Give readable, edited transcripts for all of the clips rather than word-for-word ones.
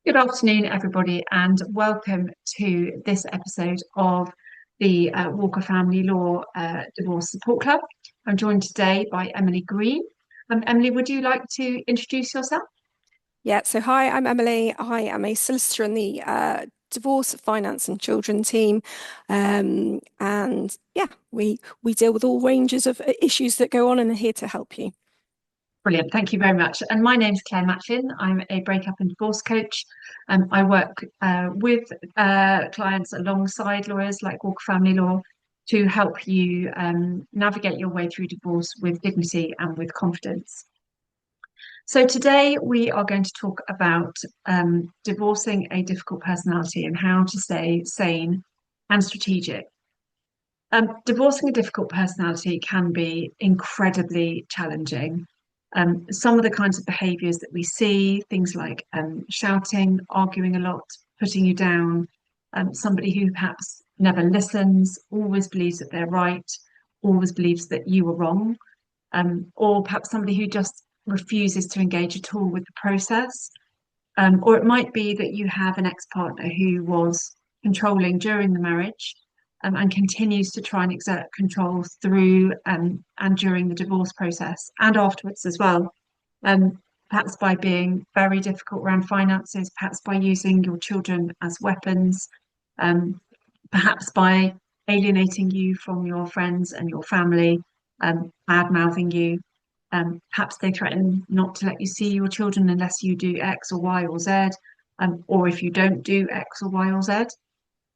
Good afternoon, everybody, and welcome to this episode of the Walker Family Law Divorce Support Club. I'm joined today by Emily Green. Emily, would you like to introduce yourself? Yeah, so hi, I'm Emily. I am a solicitor in the divorce, finance, and children team. And yeah, we deal with all ranges of issues that go on and are here to help you. Brilliant, thank you very much. And my name's Claire Macklin. I'm a breakup and divorce coach. I work with clients alongside lawyers like Walker Family Law to help you navigate your way through divorce with dignity and with confidence. So today we are going to talk about divorcing a difficult personality and how to stay sane and strategic. Divorcing a difficult personality can be incredibly challenging. Some of the kinds of behaviours that we see, things like shouting, arguing a lot, putting you down, somebody who perhaps never listens, always believes that they're right, always believes that you were wrong, or perhaps somebody who just refuses to engage at all with the process. Or it might be that you have an ex-partner who was controlling during the marriage, and continues to try and exert control through and during the divorce process and afterwards as well. Perhaps by being very difficult around finances, perhaps by using your children as weapons, um, perhaps by alienating you from your friends and your family, bad mouthing you. Perhaps they threaten not to let you see your children unless you do X or Y or Z, or if you don't do X or Y or Z.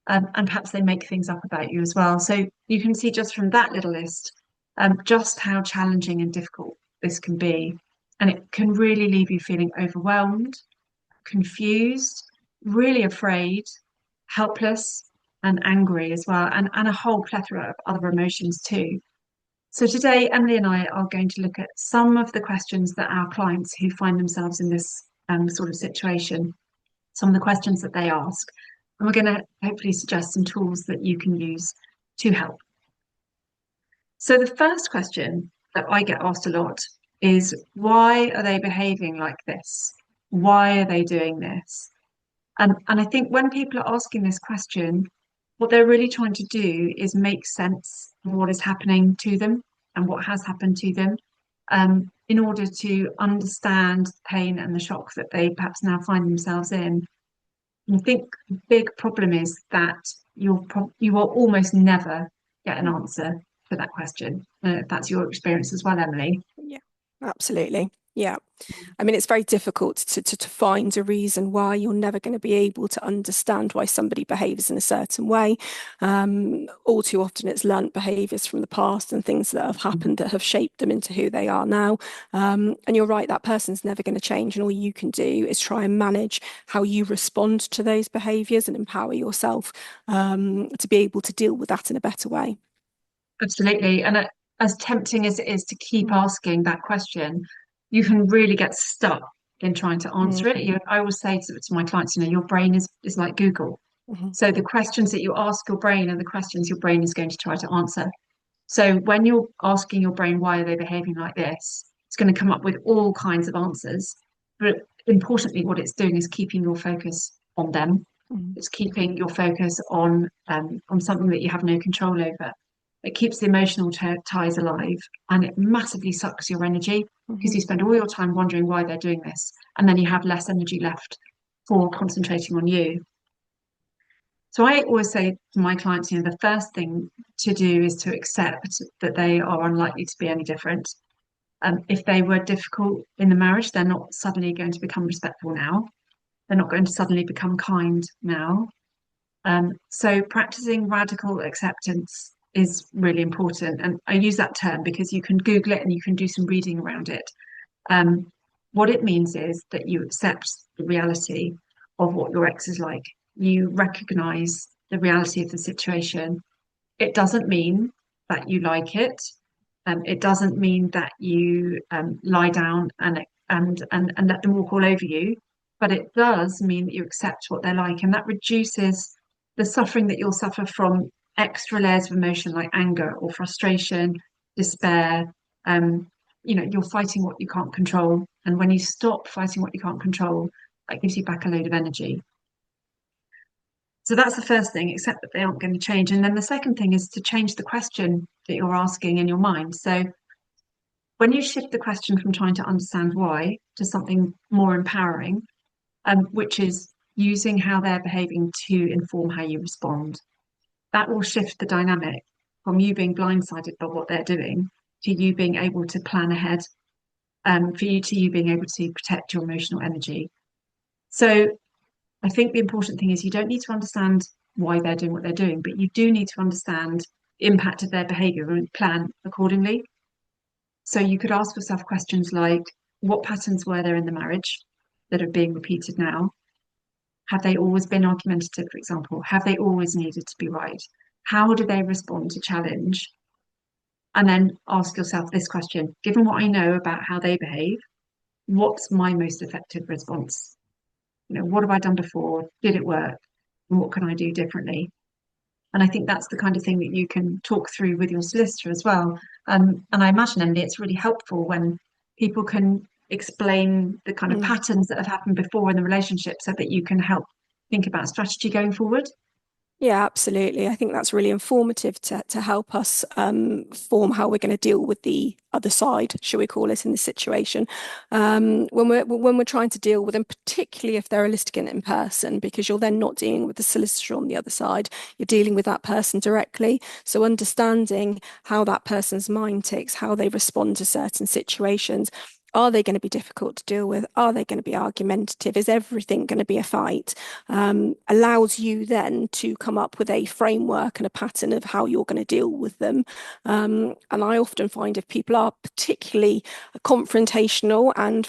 And perhaps they make things up about you as well. So you can see just from that little list just how challenging and difficult this can be. And it can really leave you feeling overwhelmed, confused, really afraid, helpless, and angry as well, and a whole plethora of other emotions too. So today, Emily and I are going to look at some of the questions that our clients who find themselves in this sort of situation, some of the questions that they ask. And we're going to hopefully suggest some tools that you can use to help. So the first question that I get asked a lot is, why are they behaving like this? Why are they doing this? And I think when people are asking this question, what they're really trying to do is make sense of what is happening to them and what has happened to them, in order to understand the pain and the shock that they perhaps now find themselves in. And I think the big problem is that you will almost never get an answer to that question. If that's your experience as well, Emily. Yeah, absolutely. Yeah. I mean, it's very difficult to find a reason why you're never going to be able to understand why somebody behaves in a certain way. All too often, it's learnt behaviors from the past and things that have happened that have shaped them into who they are now. And you're right, that person's never going to change. And all you can do is try and manage how you respond to those behaviors and empower yourself to be able to deal with that in a better way. Absolutely. And as tempting as it is to keep asking that question, you can really get stuck in trying to answer it. Mm-hmm. I always say to my clients, your brain is like Google. Mm-hmm. So the questions that you ask your brain are the questions your brain is going to try to answer. So when you're asking your brain, why are they behaving like this? It's going to come up with all kinds of answers. But importantly, what it's doing is keeping your focus on them. It's keeping your focus on something that you have no control over. It keeps the emotional ties alive, and it massively sucks your energy because Mm-hmm. you spend all your time wondering why they're doing this, and then you have less energy left for concentrating on you. So I always say to my clients, the first thing to do is to accept that they are unlikely to be any different. If they were difficult in the marriage, they're not suddenly going to become respectful now. They're not going to suddenly become kind now. So practicing radical acceptance is really important. And I use that term because you can Google it and you can do some reading around it. Um, what it means is that you accept the reality of what your ex is like. You recognize the reality of the situation. It doesn't mean that you like it. It doesn't mean that you lie down and let them walk all over you, but it does mean that you accept what they're like, and that reduces the suffering that you'll suffer from extra layers of emotion like anger or frustration, despair. You're fighting what you can't control, and when you stop fighting what you can't control, That gives you back a load of energy. So that's the first thing, except that they aren't going to change. And then the second thing is to change the question that you're asking in your mind. So when you shift the question from trying to understand why to something more empowering, which is using how they're behaving to inform how you respond, that will shift the dynamic from you being blindsided by what they're doing to you being able to plan ahead, for you to you being able to protect your emotional energy. So I think the important thing is you don't need to understand why they're doing what they're doing, but you do need to understand the impact of their behavior and plan accordingly. So you could ask yourself questions like, what patterns were there in the marriage that are being repeated now? Have they always been argumentative, for example? Have they always needed to be right? How do they respond to challenge? And then ask yourself this question, given what I know about how they behave, what's my most effective response? What have I done before? Did it work? And what can I do differently? And I think that's the kind of thing that you can talk through with your solicitor as well. And I imagine, Emily, it's really helpful when people can explain the kind of Mm. patterns that have happened before in the relationship so that you can help think about strategy going forward. Yeah, absolutely. I think that's really informative to help us form how we're going to deal with the other side, shall we call it, in this situation. When we're trying to deal with them, particularly if they're a litigant in person, because you're then not dealing with the solicitor on the other side, you're dealing with that person directly. So understanding how that person's mind ticks, how they respond to certain situations. Are they going to be difficult to deal with? Are they going to be argumentative? Is everything going to be a fight? Allows you then to come up with a framework and a pattern of how you're going to deal with them. And I often find if people are particularly confrontational and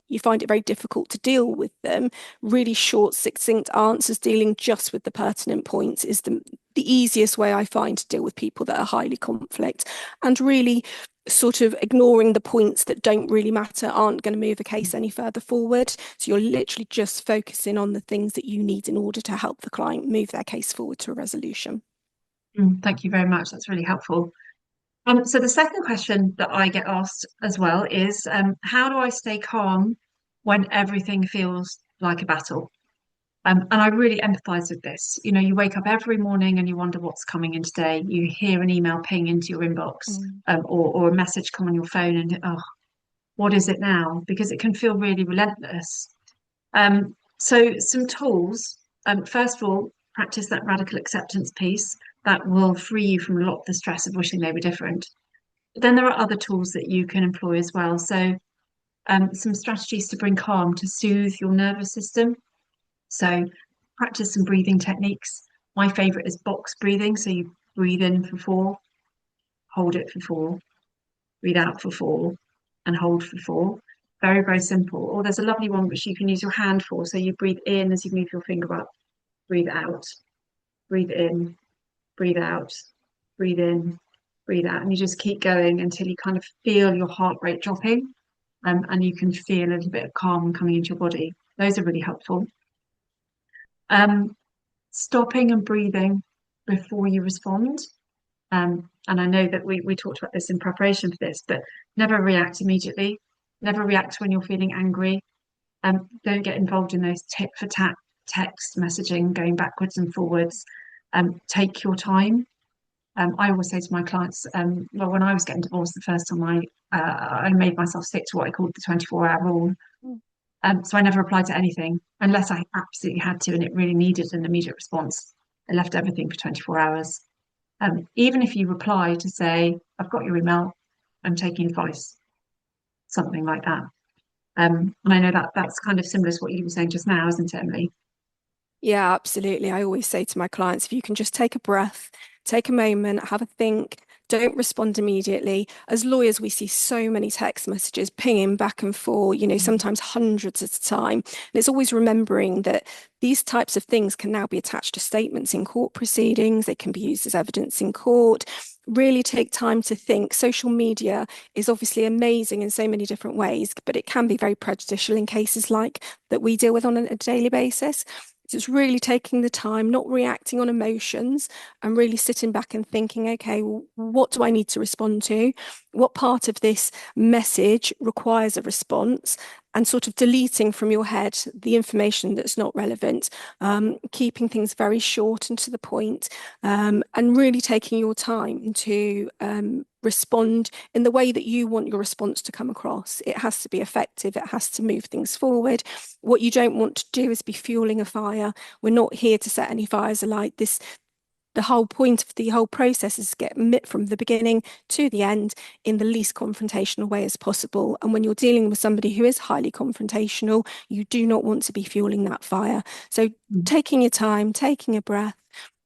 you find it very difficult to deal with them, really short, succinct answers dealing just with the pertinent points is the easiest way I find to deal with people that are highly conflict, and really sort of ignoring the points that don't really matter, aren't going to move a case any further forward. So you're literally just focusing on the things that you need in order to help the client move their case forward to a resolution. Thank you very much. That's really helpful. So the second question that I get asked as well is, how do I stay calm when everything feels like a battle? And I really empathize with this. You wake up every morning and you wonder what's coming in today. You hear an email ping into your inbox, Mm. or a message come on your phone, and oh, what is it now? Because it can feel really relentless. So some tools. First of all, practice that radical acceptance piece. That will free you from a lot of the stress of wishing they were different. But then there are other tools that you can employ as well. So some strategies to bring calm, to soothe your nervous system. So practice some breathing techniques. My favorite is box breathing. So you breathe in for 4, hold it for 4, breathe out for 4, and hold for 4. Very, very simple. Or there's a lovely one which you can use your hand for. So you breathe in as you move your finger up, breathe out, breathe in, breathe out, breathe in, breathe out. And you just keep going until you kind of feel your heart rate dropping, and you can feel a little bit of calm coming into your body. Those are really helpful. Um, Stopping and breathing before you respond. And I know that we talked about this in preparation for this, but never react immediately. Never react when you're feeling angry. Don't get involved in those tit for tat text messaging, going backwards and forwards. Take your time. I always say to my clients, well, when I was getting divorced the first time, I made myself stick to what I called the 24-hour rule. So I never replied to anything unless I absolutely had to and it really needed an immediate response. I left everything for 24 hours. Even if you reply to say, I've got your email, I'm taking advice, something like that. And I know that that's kind of similar to what you were saying just now, isn't it, Emily? Yeah, absolutely. I always say to my clients, if you can just take a breath, take a moment, have a think, don't respond immediately. As lawyers, we see so many text messages pinging back and forth, sometimes hundreds at a time. And it's always remembering that these types of things can now be attached to statements in court proceedings. They can be used as evidence in court. Really take time to think. Social media is obviously amazing in so many different ways, but it can be very prejudicial in cases like that we deal with on a daily basis. So it's really taking the time, not reacting on emotions, and really sitting back and thinking, okay, well, what do I need to respond to? what part of this message requires a response, and sort of deleting from your head the information that's not relevant, keeping things very short and to the point, and really taking your time to respond in the way that you want your response to come across. It has to be effective. It has to move things forward. What you don't want to do is be fueling a fire. We're not here to set any fires alight. The whole point of the whole process is to get from the beginning to the end in the least confrontational way as possible. And when you're dealing with somebody who is highly confrontational, you do not want to be fueling that fire. So taking your time, taking a breath,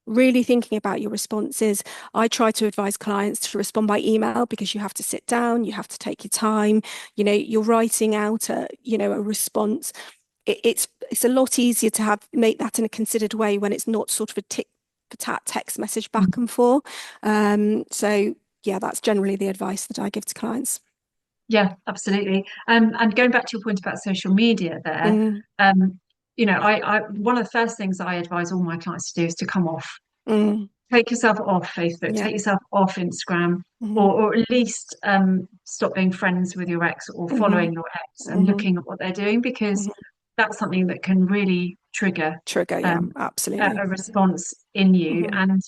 really thinking about your responses. I try to advise clients to respond by email because you have to sit down, you have to take your time. You're writing out a response. It's a lot easier to make that in a considered way when it's not sort of a tick for tat text message back and forth. So yeah, that's generally the advice that I give to clients. Yeah, absolutely. And going back to your point about social media there, Mm, I one of the first things I advise all my clients to do is to come off. mm, Take yourself off Facebook, yeah. take yourself off Instagram, Mm-hmm, or at least stop being friends with your ex or mm-hmm, following your ex and mm-hmm, looking at what they're doing, because mm-hmm. that's something that can really trigger Trigger, yeah, um, absolutely. a response in you. Mm-hmm, And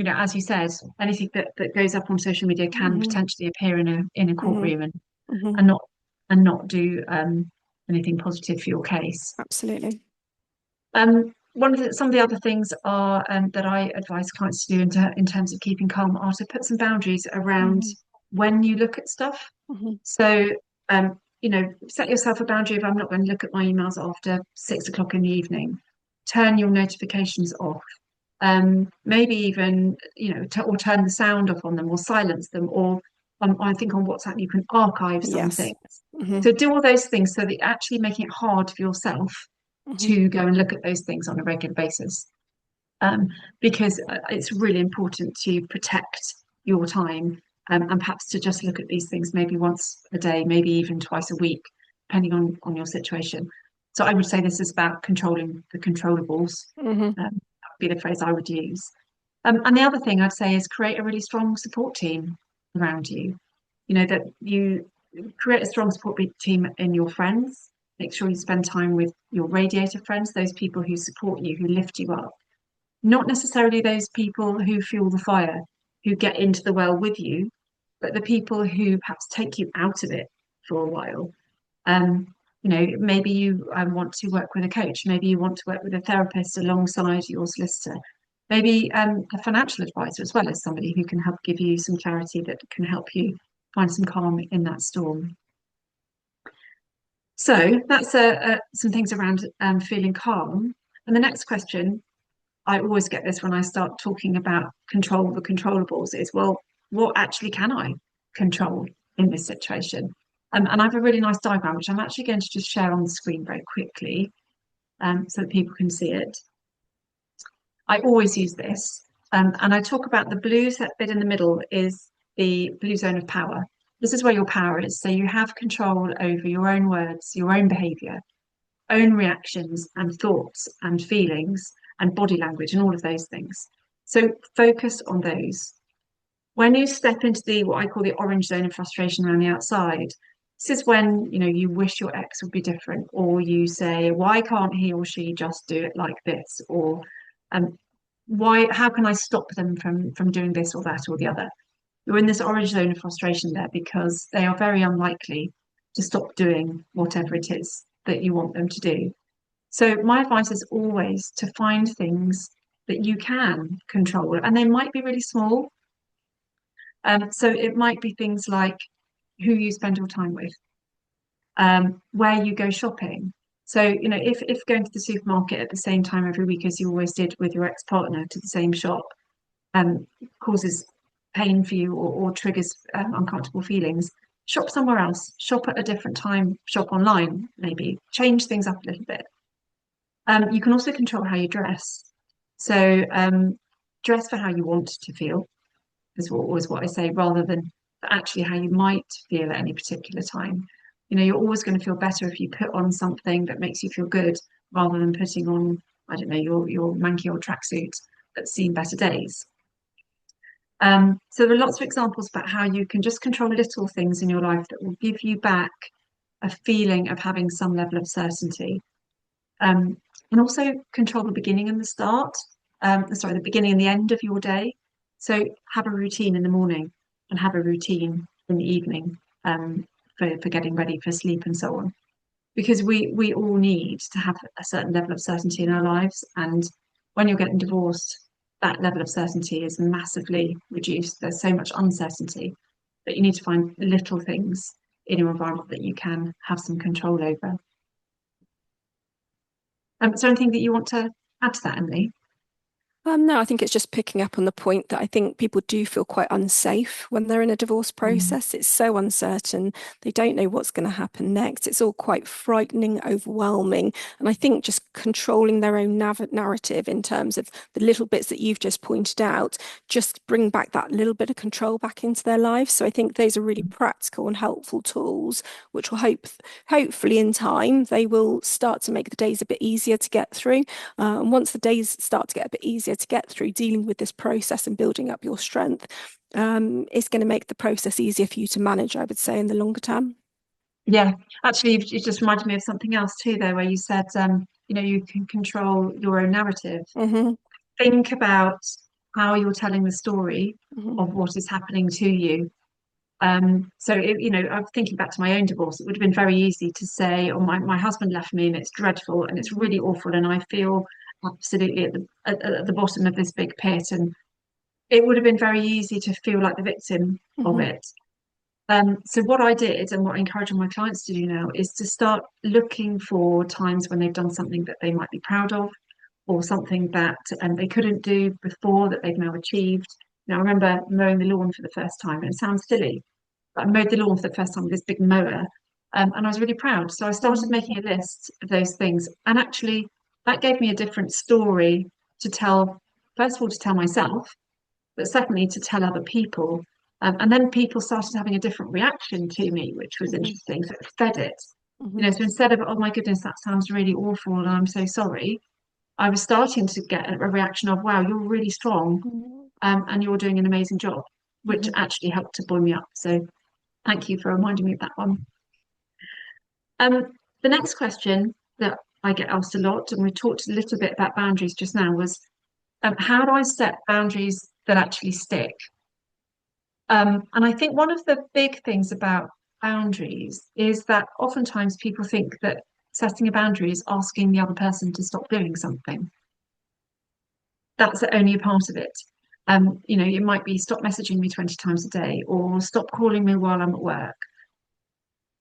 as you said, anything that goes up on social media can mm-hmm, potentially appear in a mm-hmm, courtroom mm-hmm. and not and not do anything positive for your case. Absolutely. Some of the other things are that I advise clients to do in terms of keeping calm are to put some boundaries around Mm-hmm, when you look at stuff. mm-hmm. So, set yourself a boundary of I'm not going to look at my emails after 6 o'clock in the evening. Turn your notifications off. Maybe even, or turn the sound off on them or silence them. Or I think on WhatsApp you can archive some Yes. things. Mm-hmm, So do all those things so that you're actually making it hard for yourself mm-hmm, to go and look at those things on a regular basis. Um, because it's really important to protect your time, and perhaps to just look at these things maybe once a day, maybe even twice a week, depending on your situation. So I would say this is about controlling the controllables. mm-hmm, That would be the phrase I would use. And the other thing I'd say is create a really strong support team around you. That you create a strong support team in your friends. Make sure you spend time with your radiator friends, those people who support you, who lift you up. Not necessarily those people who fuel the fire, who get into the well with you, but the people who perhaps take you out of it for a while. Maybe you want to work with a coach. Maybe you want to work with a therapist alongside your solicitor. Maybe a financial advisor as well as somebody who can help give you some clarity that can help you find some calm in that storm. So that's some things around feeling calm. And the next question, I always get this when I start talking about control the controllables, is, well, what actually can I control in this situation? And I have a really nice diagram, which I'm actually going to just share on the screen very quickly, so that people can see it. I always use this, and I talk about the blue bit in the middle is the blue zone of power. This is where your power is. So you have control over your own words, your own behavior, own reactions and thoughts and feelings and body language and all of those things. So focus on those. When you step into the what I call the orange zone of frustration around the outside, this is when you wish your ex would be different, or you say, why can't he or she just do it like this? Or um, how can I stop them from doing this or that or the other? You're in this orange zone of frustration there because they are very unlikely to stop doing whatever it is that you want them to do. So my advice is always to find things that you can control, and they might be really small. So it might be things like who you spend your time with, where you go shopping. So, if going to the supermarket at the same time every week as you always did with your ex-partner to the same shop, causes pain for you or triggers uncomfortable feelings, shop somewhere else, shop at a different time, shop online, maybe change things up a little bit. You can also control how you dress. So dress for how you want to feel is always what I say, rather than actually how you might feel at any particular time. You're always going to feel better if you put on something that makes you feel good, rather than putting on, I don't know, your manky old tracksuit that's seen better days. So there are lots of examples about how you can just control little things in your life that will give you back a feeling of having some level of certainty. Um, and also control the beginning and the start, sorry, the beginning and the end of your day. So have a routine in the morning and have a routine in the evening, for getting ready for sleep and so on. Because we all need to have a certain level of certainty in our lives. And when you're getting divorced, that level of certainty is massively reduced. There's so much uncertainty that you need to find little things in your environment that you can have some control over. Is there anything that you want to add to that, Emily? No, I think it's just picking up on the point that I think people do feel quite unsafe when they're in a divorce Mm. process. It's so uncertain. They don't know what's going to happen next. It's all quite frightening, overwhelming. And I think just controlling their own narrative in terms of the little bits that you've just pointed out, just bring back that little bit of control back into their life. So I think those are really practical and helpful tools, which will hopefully in time they will start to make the days a bit easier to get through. And once the days start to get a bit easier to get through, dealing with this process and building up your strength is going to make the process easier for you to manage, I would say, in the longer term. Yeah, actually, you've just reminded me of something else too, though, where you said, you can control your own narrative. Hmm. Think about how you're telling the story Hmm. of what is happening to you. I'm thinking back to my own divorce. It would have been very easy to say, "Oh, my husband left me, and it's dreadful, and it's Hmm. really awful, and I feel absolutely at the bottom of this big pit." And it would have been very easy to feel like the victim of Hmm. it. So what I did and what I encourage all my clients to do now is to start looking for times when they've done something that they might be proud of, or something that they couldn't do before that they've now achieved. Now, I remember mowing the lawn for the first time, and it sounds silly, but I mowed the lawn for the first time with this big mower, and I was really proud. So I started Hmm. making a list of those things, and actually, that gave me a different story to tell. First of all, to tell myself, but secondly, to tell other people. And then people started having a different reaction to me, which was Hmm. interesting. So it fed it. Hmm. So instead of, oh my goodness, that sounds really awful and I'm so sorry, I was starting to get a reaction of, wow, you're really strong, and you're doing an amazing job, which Hmm. actually helped to buoy me up. So thank you for reminding me of that one. Um, the next question that I get asked a lot, and we talked a little bit about boundaries just now, was how do I set boundaries that actually stick? And I think one of the big things about boundaries is that oftentimes people think that setting a boundary is asking the other person to stop doing something. That's only a part of it. It might be stop messaging me 20 times a day or stop calling me while I'm at work.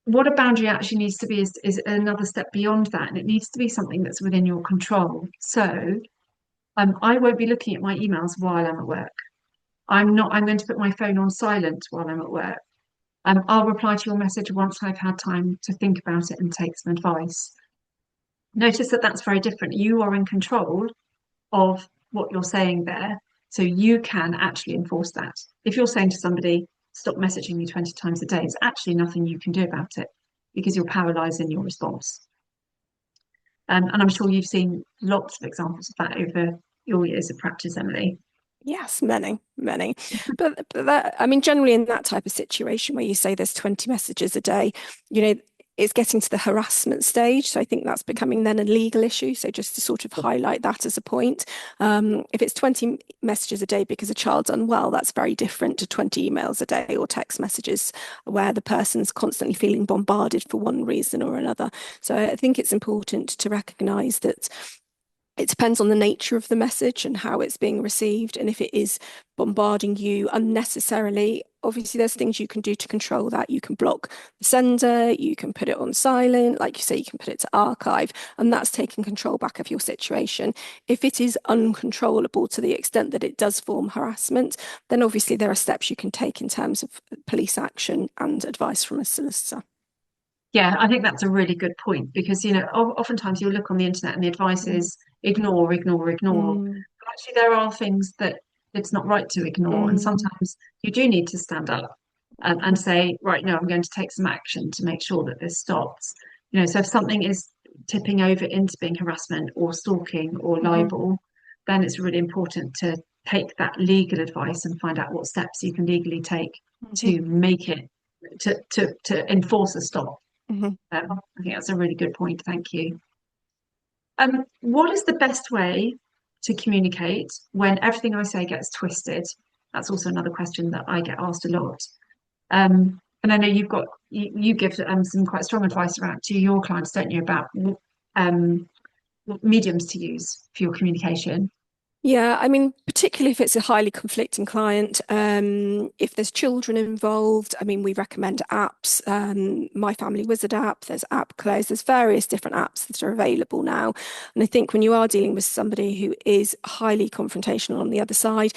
What a boundary actually needs to be is another step beyond that, and it needs to be something that's within your control. So, I won't be looking at my emails while I'm at work. I'm going to put my phone on silent while I'm at work. I'll reply to your message once I've had time to think about it and take some advice. Notice that that's very different. You are in control of what you're saying there, so you can actually enforce that. If you're saying to somebody, stop messaging me 20 times a day, it's actually nothing you can do about it because you're paralyzed in your response. And I'm sure you've seen lots of examples of that over your years of practice, Emily. Yes, many, many. But that, I mean, generally in that type of situation where you say there's 20 messages a day, you know, it's getting to the harassment stage. So I think that's becoming then a legal issue. So just to sort of highlight that as a point. If it's 20 messages a day because a child's unwell, that's very different to 20 emails a day or text messages where the person's constantly feeling bombarded for one reason or another. So I think it's important to recognize that it depends on the nature of the message and how it's being received. And if it is bombarding you unnecessarily, obviously there's things you can do to control that. You can block the sender, you can put it on silent, like you say, you can put it to archive, and that's taking control back of your situation. If it is uncontrollable to the extent that it does form harassment, then obviously there are steps you can take in terms of police action and advice from a solicitor. Yeah, I think that's a really good point because, oftentimes you'll look on the internet and the advice Mm. is ignore, ignore, ignore. Mm. But actually, there are things that it's not right to ignore. And Mm. sometimes you do need to stand up and Mm. say, right, no, I'm going to take some action to make sure that this stops. So if something is tipping over into being harassment or stalking or Mhm. libel, then it's really important to take that legal advice and find out what steps you can legally take Mhm. to make it to enforce a stop. Mhm. I think that's a really good point. Thank you. What is the best way to communicate when everything I say gets twisted? That's also another question that I get asked a lot. And I know you give some quite strong advice around to your clients, don't you, about um, what mediums to use for your communication? Yeah, I mean, particularly if it's a highly conflicting client, if there's children involved, I mean, we recommend apps. My Family Wizard app, there's App Close, there's various different apps that are available now. And I think when you are dealing with somebody who is highly confrontational on the other side,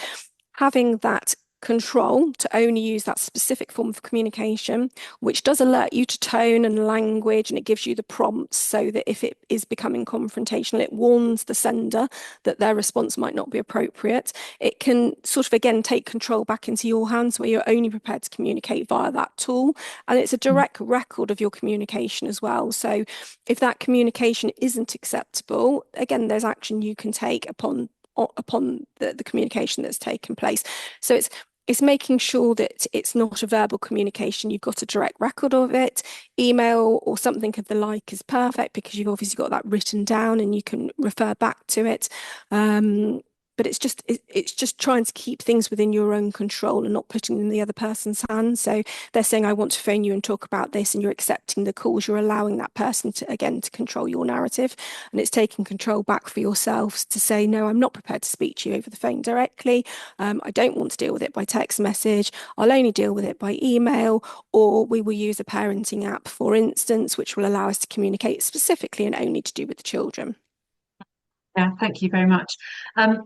having that control to only use that specific form of communication, which does alert you to tone and language, and it gives you the prompts so that if it is becoming confrontational, it warns the sender that their response might not be appropriate. It can sort of again take control back into your hands where you're only prepared to communicate via that tool. And it's a direct record of your communication as well. So if that communication isn't acceptable, again, there's action you can take upon the communication that's taken place. So it's making sure that it's not a verbal communication. You've got a direct record of it. Email or something of the like is perfect because you've obviously got that written down and you can refer back to it. But it's just trying to keep things within your own control and not putting them in the other person's hands. So they're saying, I want to phone you and talk about this, and you're accepting the calls. You're allowing that person to control your narrative, and it's taking control back for yourselves to say, no, I'm not prepared to speak to you over the phone directly. I don't want to deal with it by text message. I'll only deal with it by email, or we will use a parenting app, for instance, which will allow us to communicate specifically and only to do with the children. Yeah, thank you very much. And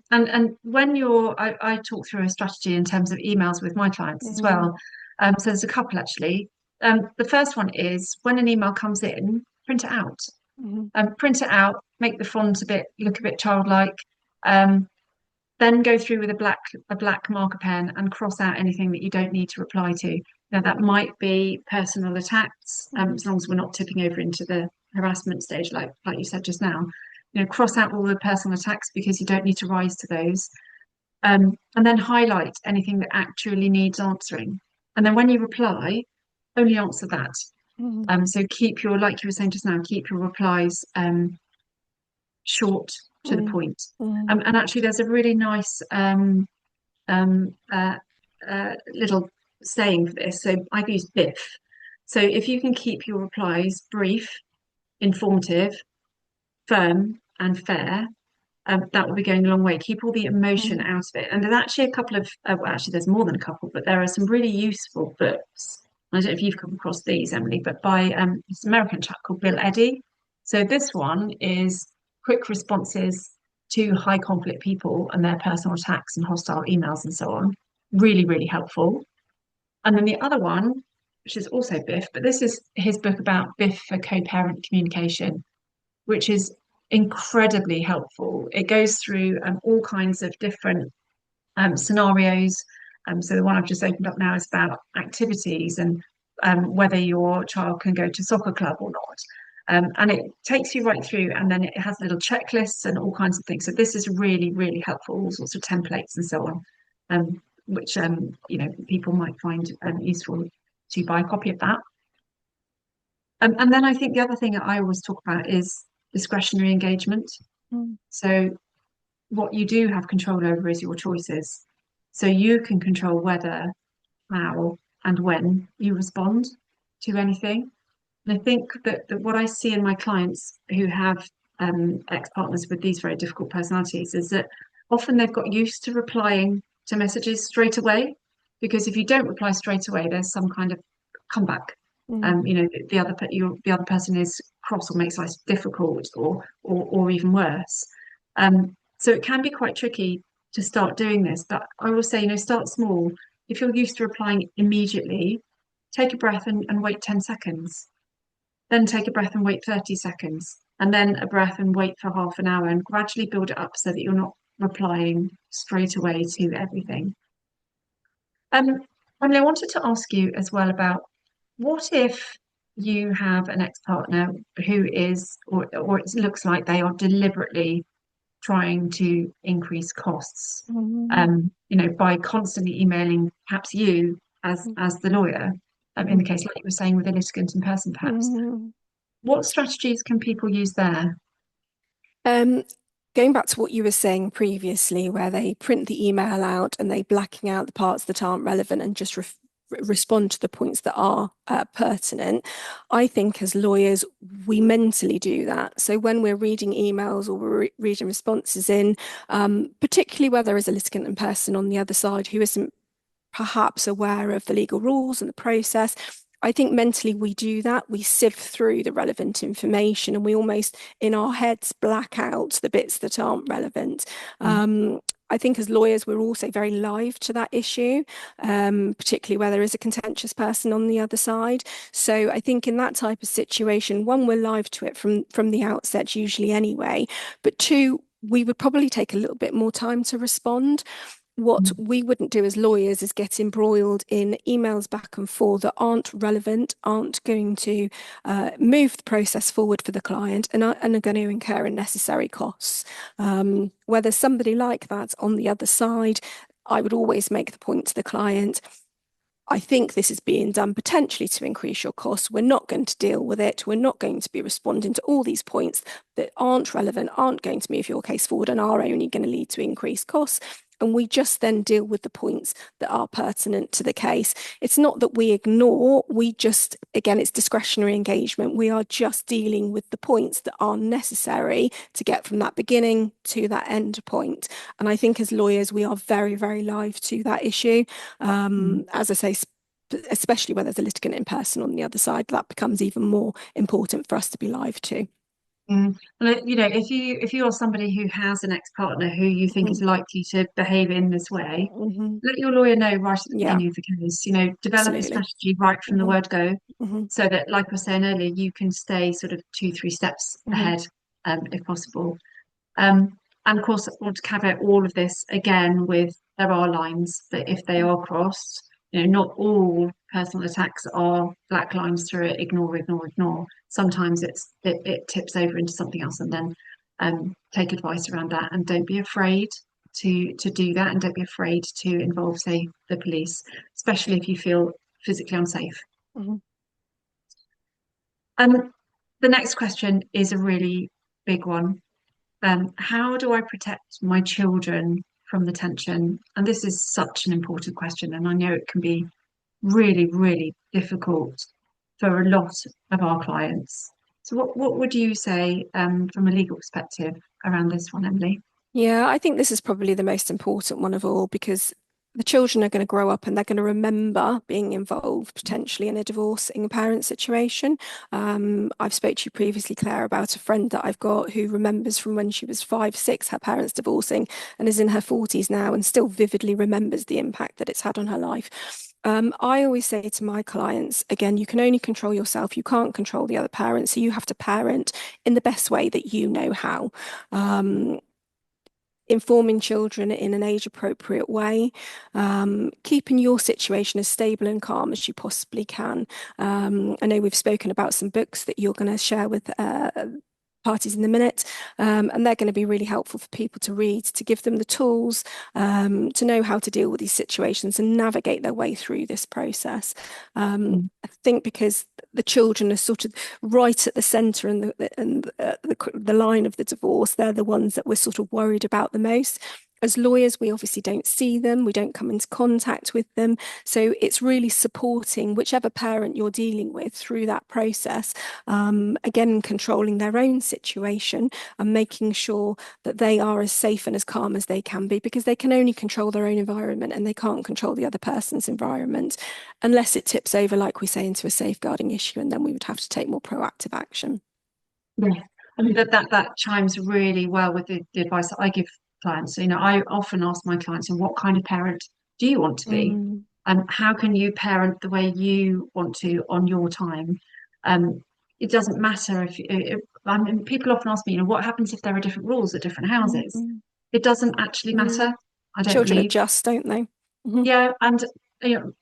when I talk through a strategy in terms of emails with my clients as Mm, well. So there's a couple actually. The first one is when an email comes in, print it out. mm, Print it out, make the font look a bit childlike. Um, then go through with a black marker pen and cross out anything that you don't need to reply to. Now that might be personal attacks, mm, as long as we're not tipping over into the harassment stage, like you said just now. Cross out all the personal attacks because you don't need to rise to those. And then highlight anything that actually needs answering. And then when you reply, only answer that. mm, So keep like you were saying just now, keep your replies short to the mm, point. mm, And actually, there's a really nice um, uh, little saying for this. So I've used BIF. So if you can keep your replies brief, informative, firm, and fair, that will be going a long way. Keep all the emotion mm, out of it. And there's actually a couple of, well, actually, there's more than a couple, but there are some really useful books. I don't know if you've come across these, Emily, but by this American chap called Bill Eddy. So this one is quick responses to high conflict people and their personal attacks and hostile emails and so on. Really, really helpful. And then the other one, which is also Biff, but this is his book about Biff for co-parent communication, which is incredibly helpful. It goes through all kinds of different scenarios. So the one I've just opened up now is about activities and whether your child can go to soccer club or not. And it takes you right through, and then it has little checklists and all kinds of things. So this is really, really helpful, all sorts of templates and so on, which people might find useful to buy a copy of that. And then I think the other thing that I always talk about is discretionary engagement. mm, So what you do have control over is your choices. So you can control whether, how, and when you respond to anything. And I think that what I see in my clients who have ex-partners with these very difficult personalities is that often they've got used to replying to messages straight away, because if you don't reply straight away, there's some kind of comeback. mm, The other person is cross or makes life difficult, or even worse. So it can be quite tricky to start doing this. But I will say, start small. If you're used to replying immediately, take a breath and wait 10 seconds. Then take a breath and wait 30 seconds. And then a breath and wait for half an hour, and gradually build it up so that you're not replying straight away to everything. Um, Emily, I wanted to ask you as well about what if you have an ex-partner who is, or it looks like they are deliberately trying to increase costs, Mhm. by constantly emailing perhaps you as the lawyer, in the Mhm. case like you were saying with a litigant in person, perhaps. Mhm. What strategies can people use there? Um, Going back to what you were saying previously, where they print the email out and they blacking out the parts that aren't relevant and just respond to the points that are pertinent. I think as lawyers, we mentally do that. So when we're reading emails or we're reading responses in, particularly where there is a litigant in person on the other side who isn't perhaps aware of the legal rules and the process. I think mentally we do that. We sift through the relevant information and we almost in our heads black out the bits that aren't relevant. Mm, I think as lawyers, we're also very live to that issue, particularly where there is a contentious person on the other side. So I think in that type of situation, one, we're live to it from the outset, usually anyway. But two, we would probably take a little bit more time to respond. What mm, we wouldn't do as lawyers is get embroiled in emails back and forth that aren't relevant, aren't going to move the process forward for the client, and are going to incur unnecessary costs. Where there's somebody like that on the other side, I would always make the point to the client, I think this is being done potentially to increase your costs. We're not going to deal with it. We're not going to be responding to all these points that aren't relevant, aren't going to move your case forward, and are only going to lead to increased costs. And we just then deal with the points that are pertinent to the case. It's not that we ignore, we just, again, it's discretionary engagement. We are just dealing with the points that are necessary to get from that beginning to that end point. And I think as lawyers, we are very, very live to that issue. mm. As I say, especially when there's a litigant in person on the other side, that becomes even more important for us to be live to. Well, if you are somebody who has an ex-partner who you think is Mhm. likely to behave in this way, Mhm. let your lawyer know right at the Yeah, beginning of the case. Develop a absolutely. strategy right from the Mhm. word go, Mhm. so that, like I was saying earlier, you can stay sort of two, three steps Mhm. ahead, if possible. And of course, I want to caveat all of this again with there are lines that if they are crossed, not all personal attacks are black lines through it, ignore, ignore, ignore. Sometimes it tips over into something else, and then take advice around that, and don't be afraid to do that, and don't be afraid to involve, say, the police, especially if you feel physically unsafe. Mhm. Um, the next question is a really big one. How do I protect my children from the tension? And this is such an important question, and I know it can be really, really difficult for a lot of our clients. So, what would you say, from a legal perspective around this one, Emily? Yeah, I think this is probably the most important one of all because the children are going to grow up and they're going to remember being involved potentially in a divorcing parent situation. I've spoke to you previously, Claire, about a friend that I've got who remembers from when she was 5, 6, her parents divorcing and is in her 40s now and still vividly remembers the impact that it's had on her life. I always say to my clients, again, you can only control yourself. You can't control the other parent. So you have to parent in the best way that you know how. Um, Informing children in an age appropriate way, keeping your situation as stable and calm as you possibly can. I know we've spoken about some books that you're going to share with parties in a minute, and they're going to be really helpful for people to read, to give them the tools to know how to deal with these situations and navigate their way through this process. Mm, I think because the children are sort of right at the centre and the line of the divorce, they're the ones that we're sort of worried about the most. As lawyers, we obviously don't see them, we don't come into contact with them. So it's really supporting whichever parent you're dealing with through that process. Again, controlling their own situation and making sure that they are as safe and as calm as they can be because they can only control their own environment and they can't control the other person's environment unless it tips over, like we say, into a safeguarding issue. And then we would have to take more proactive action. yeah, I mean that chimes really well with the advice that I give clients. So, I often ask my clients, "And what kind of parent do you want to be? Mm, And how can you parent the way you want to on your time?" Um, it doesn't matter I mean, people often ask me, what happens if there are different rules at different houses? mm, It doesn't actually matter, mm. I don't Children believe. adjust, don't they? Mhm, Yeah, and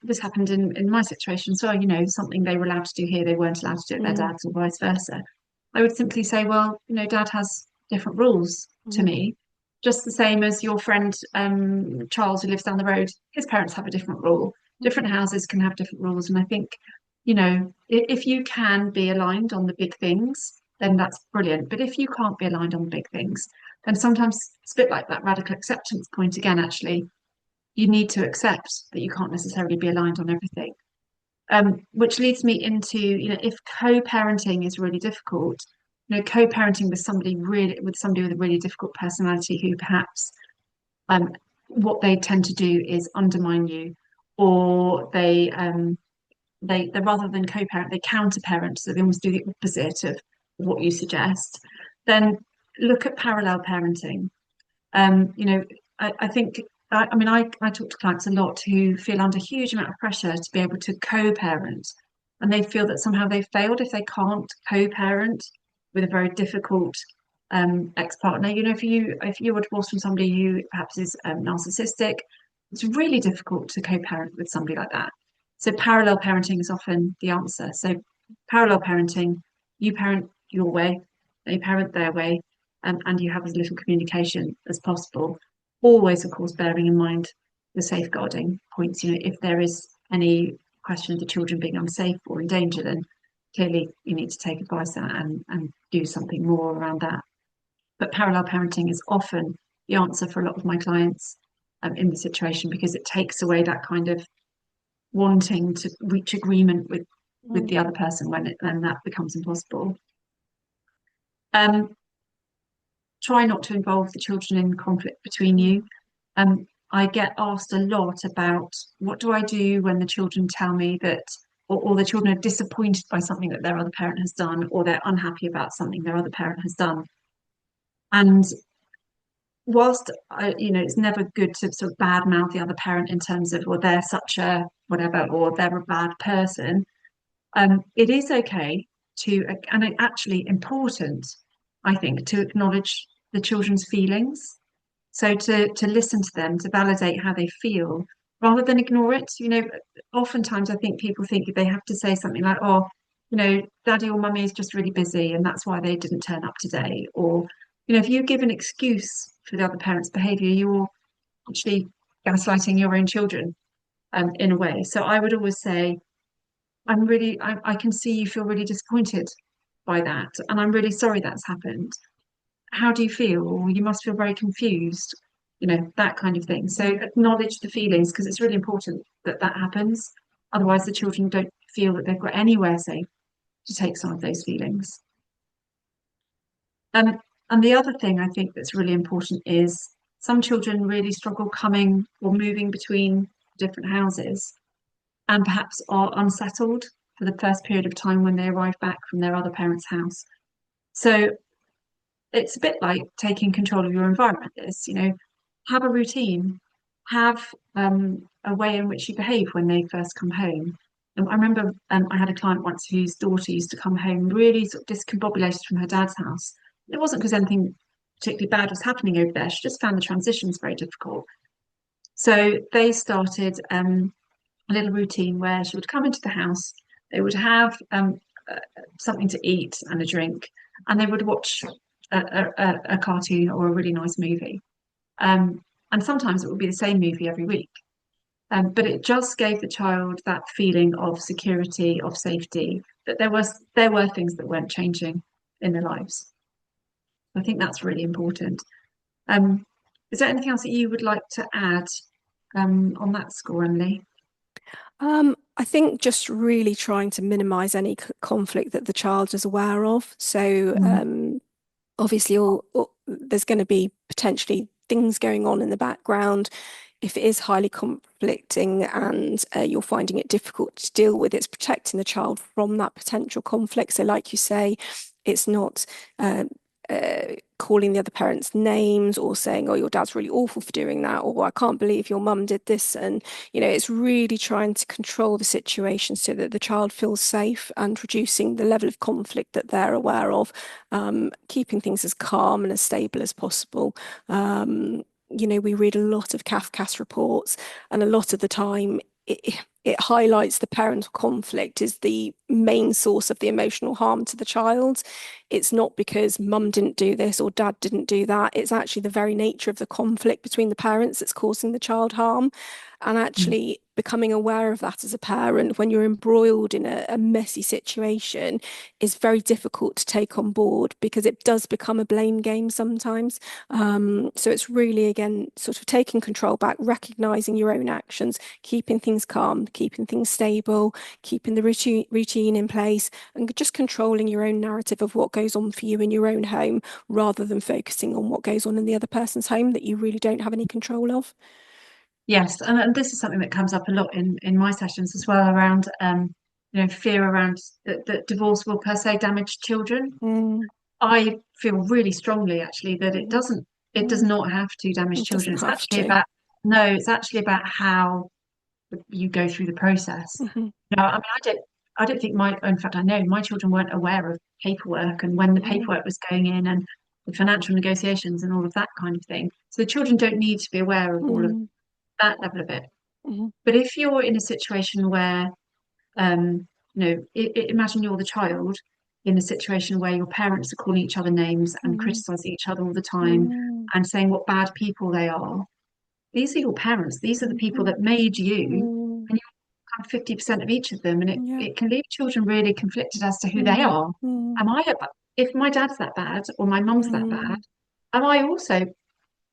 this happened in my situation. So, something they were allowed to do here, they weren't allowed to do at their mm, dad's, or vice versa. I would simply say, well, dad has different rules to mhm, me. just the same as your friend Charles who lives down the road. His parents have a different rule. Different houses can have different rules, and I think, if you can be aligned on the big things, then that's brilliant. But if you can't be aligned on the big things, then sometimes it's a bit like that radical acceptance point again. Actually, you need to accept that you can't necessarily be aligned on everything. Which leads me into, if co-parenting is really difficult, co-parenting with somebody with a really difficult personality who perhaps um, what they tend to do is undermine you, or they rather than co-parent, they counter-parent, so they almost do the opposite of what you suggest. Then look at parallel parenting. I think, I talk to clients a lot who feel under a huge amount of pressure to be able to co-parent, and they feel that somehow they've failed if they can't co-parent with a very difficult ex-partner. If you were divorced from somebody who perhaps is narcissistic, it's really difficult to co-parent with somebody like that. So parallel parenting is often the answer. So parallel parenting, you parent your way, they parent their way, and you have as little communication as possible. Always, of course, bearing in mind the safeguarding points. If there is any question of the children being unsafe or in danger, then clearly you need to take advice and do something more around that. But parallel parenting is often the answer for a lot of my clients in the situation, because it takes away that kind of wanting to reach agreement with the other person when that becomes impossible. Um, Try not to involve the children in conflict between you. I get asked a lot about what do I do when the children tell me that, or the children are disappointed by something that their other parent has done, or they're unhappy about something their other parent has done. And whilst it's never good to sort of badmouth the other parent in terms of, well, they're such a whatever, or they're a bad person. It is okay to, and actually important, I think, to acknowledge the children's feelings. So to listen to them, to validate how they feel, rather than ignore it. Oftentimes I think people think they have to say something like, "Oh, daddy or mummy is just really busy, and that's why they didn't turn up today." Or, if you give an excuse for the other parent's behaviour, you're actually gaslighting your own children, in a way. So I would always say, I can see you feel really disappointed by that, and I'm really sorry that's happened. How do you feel? Or you must feel very confused, that kind of thing. So acknowledge the feelings, because it's really important that that happens. Otherwise, the children don't feel that they've got anywhere safe to take some of those feelings. Um, and the other thing I think that's really important is some children really struggle coming or moving between different houses, and perhaps are unsettled for the first period of time when they arrive back from their other parent's house. So it's a bit like taking control of your environment. Have a routine, have a way in which you behave when they first come home. And I remember I had a client once whose daughter used to come home really sort of discombobulated from her dad's house. It wasn't because anything particularly bad was happening over there. She just found the transitions very difficult. So they started a little routine where she would come into the house, they would have uh, something to eat and a drink, and they would watch a cartoon or a really nice movie. Um, and sometimes it would be the same movie every week. But it just gave the child that feeling of security, of safety, that there were things that weren't changing in their lives. I think that's really important. Um, is there anything else that you would like to add on that score, Emily? I think just really trying to minimize any conflict that the child is aware of. So Mm. obviously, there's going to be potentially things going on in the background. If it is highly conflicting and you're finding it difficult to deal with, it's protecting the child from that potential conflict. So, like you say, it's not calling the other parents names or saying, "Oh, your dad's really awful for doing that," or "I can't believe your mum did this." And it's really trying to control the situation so that the child feels safe and reducing the level of conflict that they're aware of, keeping things as calm and as stable as possible. We read a lot of Kafka's reports, and a lot of the time it highlights the parental conflict is the main source of the emotional harm to the child. It's not because mum didn't do this or dad didn't do that. It's actually the very nature of the conflict between the parents that's causing the child harm. And Mm. actually becoming aware of that as a parent when you're embroiled in a messy situation is very difficult to take on board because it does become a blame game sometimes. So it's really, again, sort of taking control back, recognizing your own actions, keeping things calm, keeping things stable, keeping the routine in place, and just controlling your own narrative of what goes on for you in your own home rather than focusing on what goes on in the other person's home that you really don't have any control of. Yes, and this is something that comes up a lot in my sessions as well around fear around that divorce will per se damage children. Mm, I feel really strongly actually that mhm, it does mm. not have to damage It children. doesn't It's have actually to. about no, it's actually about how you go through the process. Mhm, No, I mean I don't think in fact I know my children weren't aware of paperwork and when the mhm, paperwork was going in and the financial negotiations and all of that kind of thing. So the children don't need to be aware of all of mhm, that level of it. mhm, But if you're in a situation where imagine you're the child in a situation where your parents are calling each other names and mhm, criticizing each other all the time mhm, and saying what bad people they are. These are your parents. These are the people mhm, that made you, mhm. and you have 50% of each of them, and Yeah. it can leave children really conflicted as to who they Mm, are. mm, Am I, if my dad's that bad or my mum's that bad, mm, am I also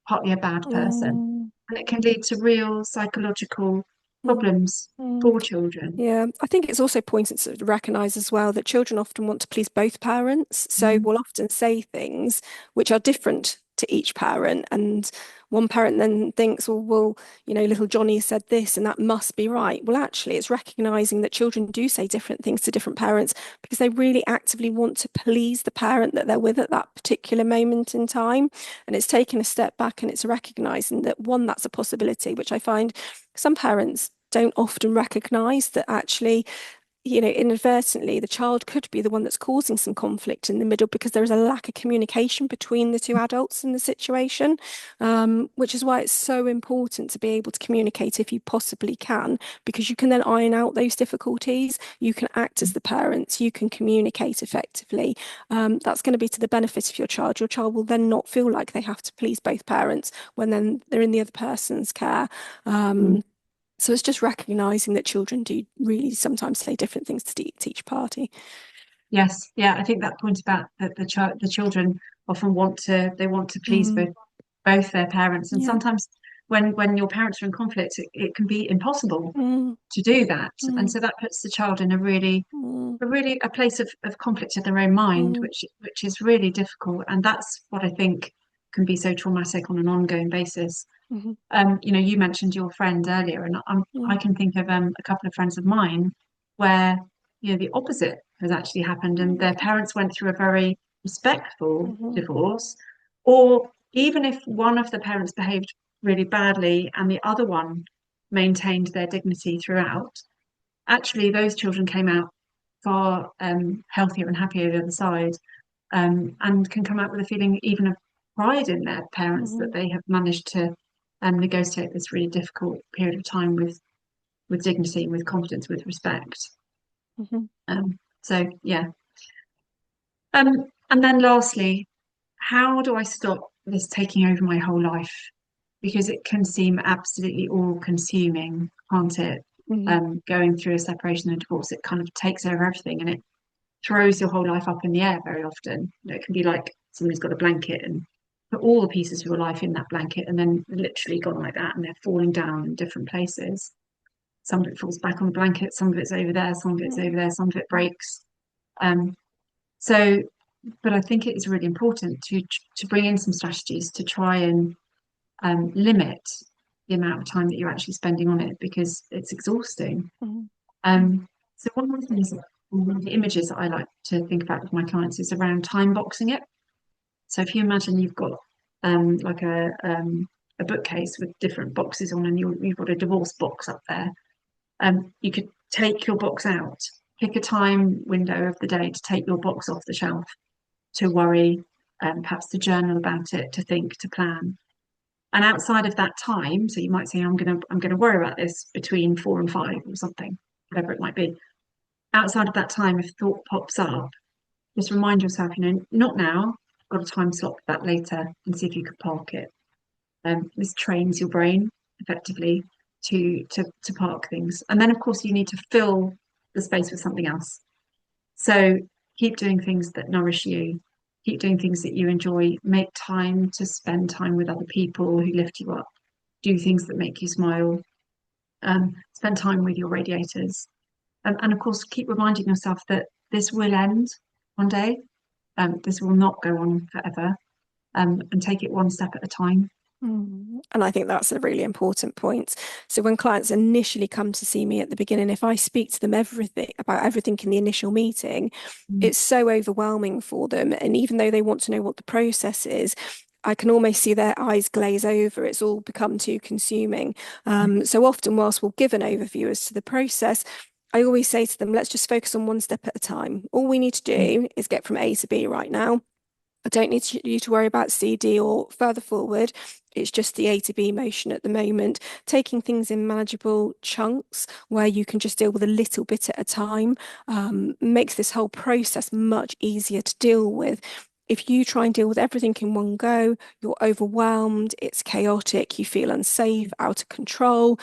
partly a bad person? mm, And it can lead to real psychological mm, problems mm. for children. Yeah, I think it's also important to recognise as well that children often want to please both parents. So Mm. we'll often say things which are different to each parent. And one parent then thinks, little Johnny said this and that must be right. Well, actually, it's recognising that children do say different things to different parents because they really actively want to please the parent that they're with at that particular moment in time. And it's taking a step back and it's recognising that, one, that's a possibility, which I find some parents don't often recognize that actually, inadvertently, the child could be the one that's causing some conflict in the middle because there is a lack of communication between the two adults in the situation, which is why it's so important to be able to communicate if you possibly can, because you can then iron out those difficulties. You can act as the parents, you can communicate effectively. That's going to be to the benefit of your child. Your child will then not feel like they have to please both parents when then they're in the other person's care. Mm. So it's just recognizing that children do really sometimes say different things to each party. Yes, yeah, I think that point about that the children often want to please Mm, both their parents, and yeah. sometimes when your parents are in conflict, it can be impossible Mm, to do that, and mm, so that puts the child in mm, a place of conflict in their own mind, mm, which is really difficult, and that's what I think can be so traumatic on an ongoing basis. mhm, You mentioned your friend earlier, and I mm, can think of a couple of friends of mine where the opposite has actually happened, and their mm, parents went through a very respectful mhm, divorce, or even if one of the parents behaved really badly and the other one maintained their dignity throughout, actually those children came out far healthier and happier the other side, and can come out with a feeling even of pride in their parents that mhm, they have managed to negotiate this really difficult period of time with dignity, with confidence, with respect. mhm, So yeah. And then lastly, how do I stop this taking over my whole life? Because it can seem absolutely all-consuming, can't it? mhm, Going through a separation and divorce, it kind of takes over everything, and it throws your whole life up in the air very often. It can be like somebody's got a blanket and put all the pieces of your life in that blanket and then literally gone like that, and they're falling down in different places. Some of it falls back on the blanket, some of it's over there, some of it's over there, some of it breaks. Um, so, but I think it is really important to bring in some strategies to try and limit the amount of time that you're actually spending on it because it's exhausting. mhm, So one of the things, one of the images that I like to think about with my clients is around time boxing it. So if you imagine you've got like a bookcase with different boxes on, and you've got a divorce box up there, you could take your box out, pick a time window of the day to take your box off the shelf, to worry, perhaps to journal about it, to think, to plan. And outside of that time, so you might say, I'm gonna worry about this between 4 and 5 or something, whatever it might be. Outside of that time, if thought pops up, just remind yourself, not now, I've got a time slot for that later, and see if you could park it. This trains your brain effectively to park things. And then of course you need to fill the space with something else. So keep doing things that nourish you, keep doing things that you enjoy, make time to spend time with other people who lift you up, do things that make you smile, spend time with your radiators. And of course keep reminding yourself that this will end one day. This will not go on forever. And take it one step at a time. And I think that's a really important point. So when clients initially come to see me at the beginning, if I speak to them everything in the initial meeting, Mm. it's so overwhelming for them. And even though they want to know what the process is, I can almost see their eyes glaze over. It's all become too consuming. So often, whilst we'll give an overview as to the process, I always say to them, let's just focus on one step at a time. All we need to do is get from A to B right now. I don't need you to worry about C, D, or further forward. It's just the A to B motion at the moment, taking things in manageable chunks where you can just deal with a little bit at a time, makes this whole process much easier to deal with. If you try and deal with everything in one go, you're overwhelmed, it's chaotic, you feel unsafe, out of control.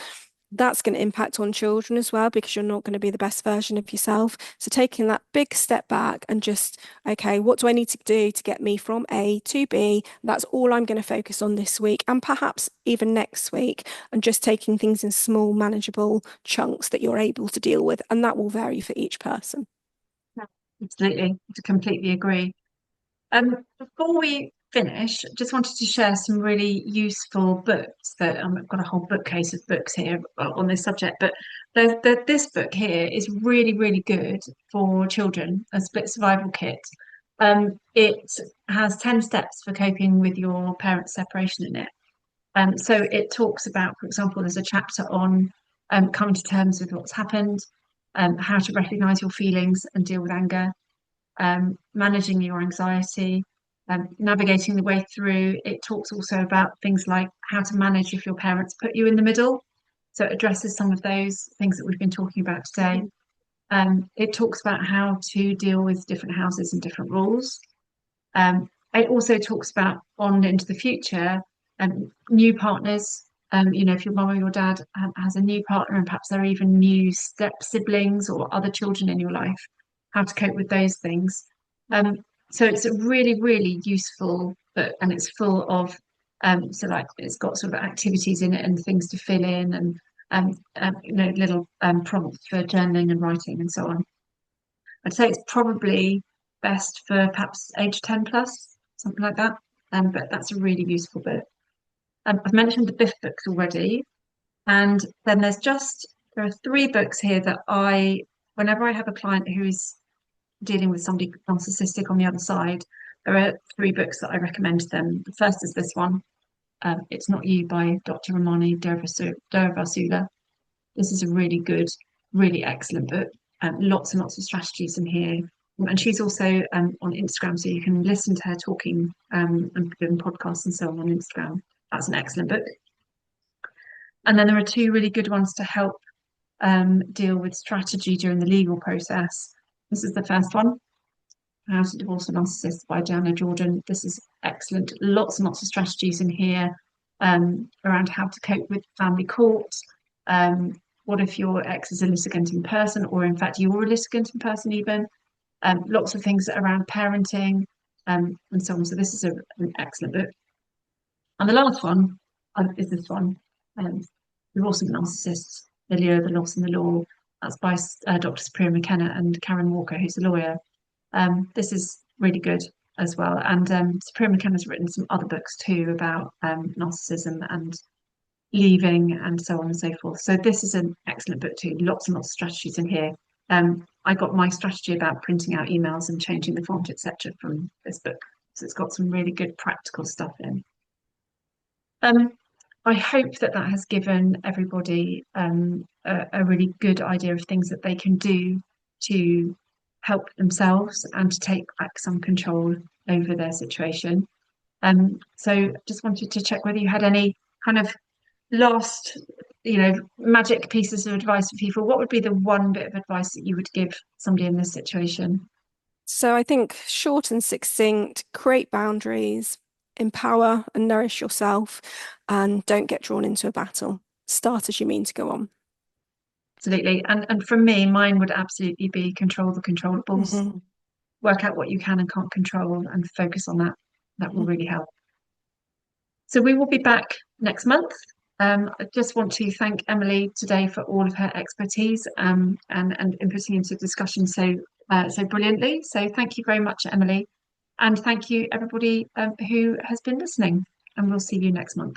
That's going to impact on children as well because you're not going to be the best version of yourself. So taking that big step back and just, okay, what do I need to do to get me from A to B? That's all I'm going to focus on this week and perhaps even next week, and just taking things in small, manageable chunks that you're able to deal with. And that will vary for each person. Absolutely, I completely agree. Before we finish, just wanted to share some really useful books that I've got a whole bookcase of books here on this subject, but this book here is really, really good for children, a split survival kit. It has 10 steps for coping with your parents' separation in it. So it talks about, for example, there's a chapter on coming to terms with what's happened, how to recognize your feelings and deal with anger, managing your anxiety, navigating the way through. It talks also about things like how to manage if your parents put you in the middle. So it addresses some of those things that we've been talking about today. It talks about how to deal with different houses and different rules. It also talks about on into the future, new partners. If your mum or your dad has a new partner and perhaps there are even new step siblings or other children in your life, how to cope with those things. So it's a really, really useful book, and it's full of so like it's got sort of activities in it and things to fill in, and little prompts for journaling and writing and so on. I'd say it's probably best for perhaps age 10 plus, something like that. But that's a really useful book. I've mentioned the Biff books already, and then there are three books here that whenever I have a client who's dealing with somebody narcissistic on the other side, there are three books that I recommend to them. The first is this one, It's Not You by Dr. Ramani Durvasula. This is a really good, really excellent book. Lots and lots of strategies in here. And she's also on Instagram, so you can listen to her talking and doing podcasts and so on Instagram. That's an excellent book. And then there are two really good ones to help deal with strategy during the legal process. This is the first one, How to Divorce a Narcissist by Diana Jordan. This is excellent. Lots and lots of strategies in here around how to cope with family court. What if your ex is a litigant in person, or in fact you're a litigant in person even? Lots of things around parenting and so on. So this is an excellent book. And the last one is this one, Divorcing Narcissists, the Lure, the Loss and the Law. That's by Dr. Sapira McKenna and Karen Walker, who's a lawyer. This is really good as well. And Sapira McKenna's written some other books too about narcissism and leaving and so on and so forth. So this is an excellent book too. Lots and lots of strategies in here. I got my strategy about printing out emails and changing the font, etc., from this book. So it's got some really good practical stuff in. I hope that has given everybody a really good idea of things that they can do to help themselves and to take back some control over their situation. So just wanted to check whether you had any kind of last, magic pieces of advice for people. What would be the one bit of advice that you would give somebody in this situation? So I think short and succinct, create boundaries, empower and nourish yourself, and don't get drawn into a battle. Start as you mean to go on. Absolutely. And for me, mine would absolutely be control the controllables, Mhm. work out what you can and can't control and focus on that. That will Mhm. really help. So we will be back next month. I just want to thank Emily today for all of her expertise and inputting into discussion so brilliantly. So thank you very much, Emily, and thank you everybody who has been listening. And we'll see you next month.